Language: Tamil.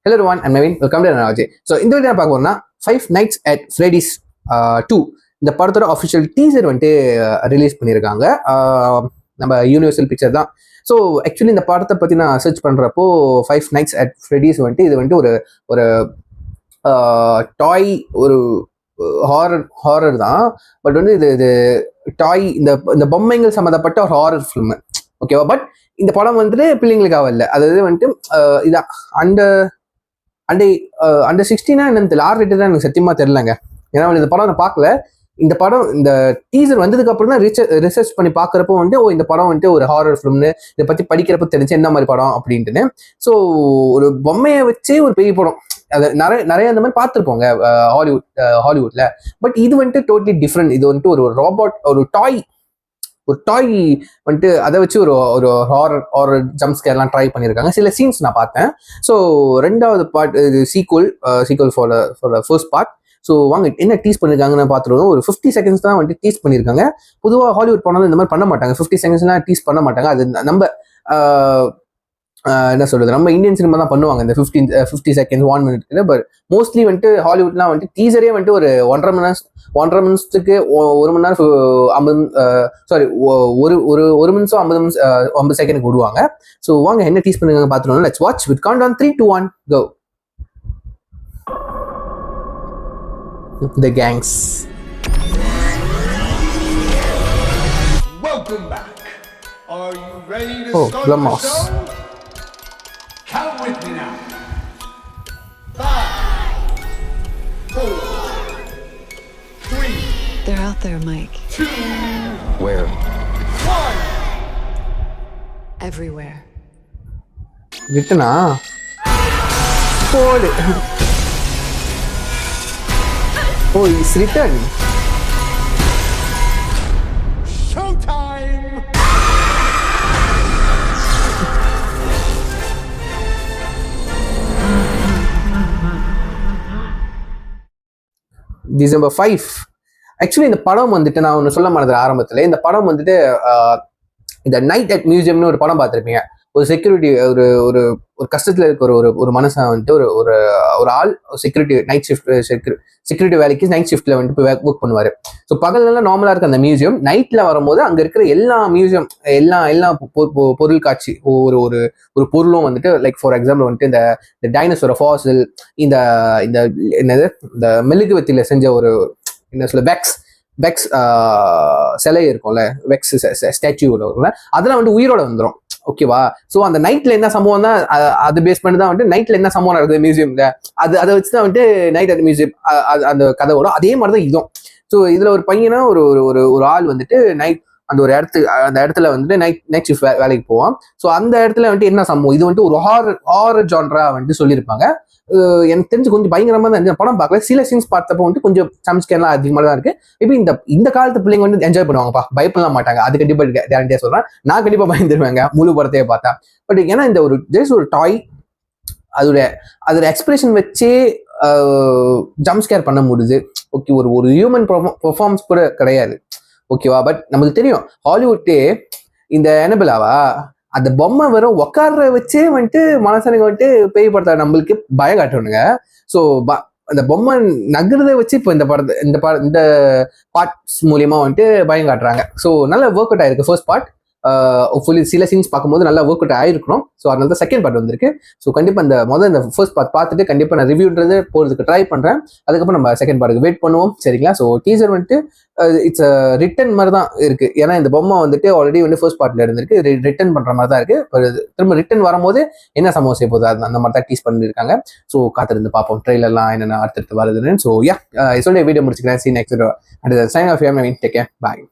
Hello everyone, I'm Naveen. Welcome to Analogy. So இந்த வீடியோ பார்க்க போறோம்னா 5 Nights at Freddy's 2 இந்த படத்தோட அஃபிஷியல் டீசர் வந்துட்டு ரிலீஸ் பண்ணியிருக்காங்க. நம்ம யூனிவர்சல் பிக்சர் தான். ஸோ ஆக்சுவலி இந்த படத்தை பற்றி நான் சர்ச் பண்ணுறப்போ 5 Nights at Freddy's வந்துட்டு இது வந்துட்டு ஒரு டாய் ஒரு ஹாரர் தான். பட் வந்து இது டாய் இந்த பொம்மைகள் சம்மந்தப்பட்ட ஒரு ஹாரர் ஃபிலிம், ஓகேவா? பட் இந்த படம் வந்துட்டு பிள்ளைங்களுக்காக இல்லை. அதாவது வந்துட்டு இதான் அண்டர் 16 என்னன்னு தெரியல, ஆர் ரேட்டட் தான் எனக்கு சத்தியமா தெரியலங்க. ஏன்னா இந்த படம் நான் பார்க்கல. இந்த படம் இந்த டீசர் வந்ததுக்கு அப்புறம் தான் ரிசர்ச் பண்ணி பார்க்குறப்போ வந்துட்டு இந்த படம் வந்துட்டு ஒரு ஹாரர் ஃபிலிம்னு இதை பற்றி படிக்கிறப்ப தெரிஞ்சு என்ன மாதிரி படம் அப்படின்ட்டுன்னு. ஸோ ஒரு பொம்மையை வச்சு ஒரு பெரிய படம் அது நிறைய அந்த மாதிரி பார்த்துருப்போங்க ஹாலிவுட்ல. பட் இது வந்துட்டு டோட்டலி டிஃப்ரெண்ட். இது வந்துட்டு ஒரு ரோபோட், ஒரு டாய் வந்துட்டு அதை வச்சு ஒரு ஹாரர் ஜம்ப் ஸ்கேர்லாம் ட்ரை பண்ணியிருக்காங்க. சில சீன்ஸ் நான் பார்த்தேன். ஸோ ரெண்டாவது பார்ட் இது sequel for first part. So வாங்க என்ன டீஸ் பண்ணியிருக்காங்கன்னு பார்த்துருவோம். ஒரு 50 செகண்ட்ஸ் தான் வந்துட்டு டீஸ் பண்ணியிருக்காங்க. பொதுவாக ஹாலிவுட் போனாலும் இந்த மாதிரி பண்ண மாட்டாங்க, 50 செகண்ட்ஸ்லாம் டீஸ் பண்ண மாட்டாங்க. அது நம்ம என்ன சொல்றது, நம்ம இந்தியன் சினிமா தான் பண்ணுவாங்க இந்த 50 செகண்ட்ஸ் 1 மினிட். பட் மோஸ்ட்லி வந்துட்டு ஹாலிவுட்லாம் வந்துட்டு டீசரே வந்துட்டு ஒரு 1.5 நிமிஷத்துக்கு 1 மணி நேரம் 1 நிமிஷம் 50 செகண்டுக்கு விடுவாங்க. ஸோ வாங்க என்ன டீஸ் பண்ணுங்க பார்த்துருவோம். Let's watch with count on 3, 2, 1 go. The gangs. Welcome back. Are you ready to start the show? Count with me now. 5, 4, 3. They're out there, Mike. 2. Where? 1. Everywhere. ரிட்டனா போடு. Oh, it's written. Showtime. December 5. Actually இந்த படம் வந்துட்டு நான் ஒன்று சொல்ல மாட்டேன் ஆரம்பத்தில். இந்த படம் வந்துட்டு இந்த நைட் அட் மியூசியம்னு ஒரு படம் பார்த்துருப்பீங்க. ஒரு செக்யூரிட்டி ஒரு கஷ்டத்தில் இருக்கிற ஒரு மனுஷன் வந்துட்டு ஒரு ஆள் செக்யூரிட்டி நைட் செக்யூரிட்டி வேலைக்கு நைட் ஷிஃப்ட்ல வந்துட்டு போய் ஒர்க் பண்ணுவார். ஸோ பகல்லாம் நார்மலாக இருக்க அந்த மியூசியம் நைட்டில் வரும்போது அங்கே இருக்கிற எல்லா மியூசியம் எல்லா பொருள் காட்சி ஒரு பொருளும் வந்துட்டு லைக் ஃபார் எக்ஸாம்பிள் வந்துட்டு இந்த டைனோசர் ஃபாசில், இந்த என்னது இந்த மெழுகுவத்தியில் செஞ்ச ஒரு என்ன சொல்ல வெக்ஸ் சிலை இருக்கும்ல, வெக்ஸ் ஸ்டாச்சுவோட இருக்கும்ல, அதெல்லாம் வந்துட்டு உயிரோட வந்துடும், ஓகேவா? ஸோ அந்த நைட்ல என்ன சம்பவம் தான் அது பேஸ் பண்ணி தான் வந்துட்டு நைட்ல என்ன சம்பவம் நடக்குது மியூசியம்ல அதை வச்சு தான் வந்துட்டு நைட் அட் மியூசியம் அந்த கதை வரும். அதே மாதிரி தான் இதுவும். ஸோ இதுல ஒரு பையனா ஒரு ஆள் வந்துட்டு நைட் அந்த இடத்துல வந்துட்டு நைட் ஷிஃப்ட் வேலைக்கு போவான். ஸோ அந்த இடத்துல வந்துட்டு என்ன சம்பவம், இது வந்துட்டு ஒரு ஹாரர் ஜான்ரா வந்துட்டு சொல்லியிருப்பாங்க. எனக்கு தெரிஞ்சு கொஞ்சம் பயங்கரமா தான் படம் பார்க்கல. சில சீன்ஸ் பார்த்தப்போ வந்துட்டு கொஞ்சம் ஜம்ப்ஸ்கேர்லாம் அதிகமாக தான் இருக்கு. மேபி இந்த காலத்து பிள்ளைங்க வந்து என்ஜாய் பண்ணுவாங்கப்பா, பயப்படலாம் மாட்டாங்க. அது கண்டிப்பா கேரண்டியா சொல்றேன். நான் கண்டிப்பா பயந்துருவேங்க முழு படத்தையே பார்த்தா. பட் ஏன்னா இந்த ஒரு டாய் அதோட எக்ஸ்பிரஷன் வச்சே ஜம்ப்ஸ்கேர் பண்ண முடியுது. ஓகே, ஒரு ஹியூமன் பெர்ஃபார்மன்ஸ் கூட கிடையாது, ஓகேவா? பட் நமக்கு தெரியும் ஹாலிவுட்டே இந்த எனபிளாவா அந்த பொம்மை வெறும் உக்கார வச்சே வந்துட்டு மனசனுக்கு வந்துட்டு பேய் படத்தை நம்மளுக்கு பயம் காட்டணுங்க. ஸோ அந்த பொம்மை நகரதை வச்சு இப்போ இந்த பார்ட்ஸ் மூலியமா வந்துட்டு பயம் காட்டுறாங்க. ஸோ நல்ல ஒர்க் அவுட் ஆயிருக்கு ஃபர்ஸ்ட் பார்ட். ஃபுல்லி சில சீன்ஸ் பார்க்கும்போது நல்லா ஒர்க் அவுட் ஆயிருக்கணும். ஸோ அதனால தான் செகண்ட் பார்ட் வந்திருக்கு. ஸோ கண்டிப்பாக இந்த ஃபர்ஸ்ட் பார்ட் பார்த்துட்டு கண்டிப்பாக நான் ரிவ்யூன்றது போகிறதுக்கு ட்ரை பண்ணுறேன். அதுக்கப்புறம் நம்ம செகண்ட் பார்ட்டுக்கு வெயிட் பண்ணுவோம், சரிங்களா? ஸோ டீசர் வந்துட்டு இட்ஸ் ரிட்டன் மாதிரி தான் இருக்கு. ஏன்னா இந்த பொம்மை வந்துட்டு ஆல்ரெடி வந்து ஃபர்ஸ்ட் பார்ட்ல இருந்திருக்கு, ரிட்டன் பண்ற மாதிரி தான் இருக்கு. திரும்ப ரிட்டன் வரும்போது என்ன சம்பவம் செய்ய போகுது அந்த மாதிரி தான் டீஸ் பண்ணிருக்காங்க. ஸோ காத்திருந்து பார்ப்போம் ட்ரெயிலர்லாம் என்னென்ன அடுத்தடுத்து வருதுன்னு. ஸோ யா, சொல்லி வீடியோ முடிச்சுக்கிறேன். See next sign off. Take care, பாய்.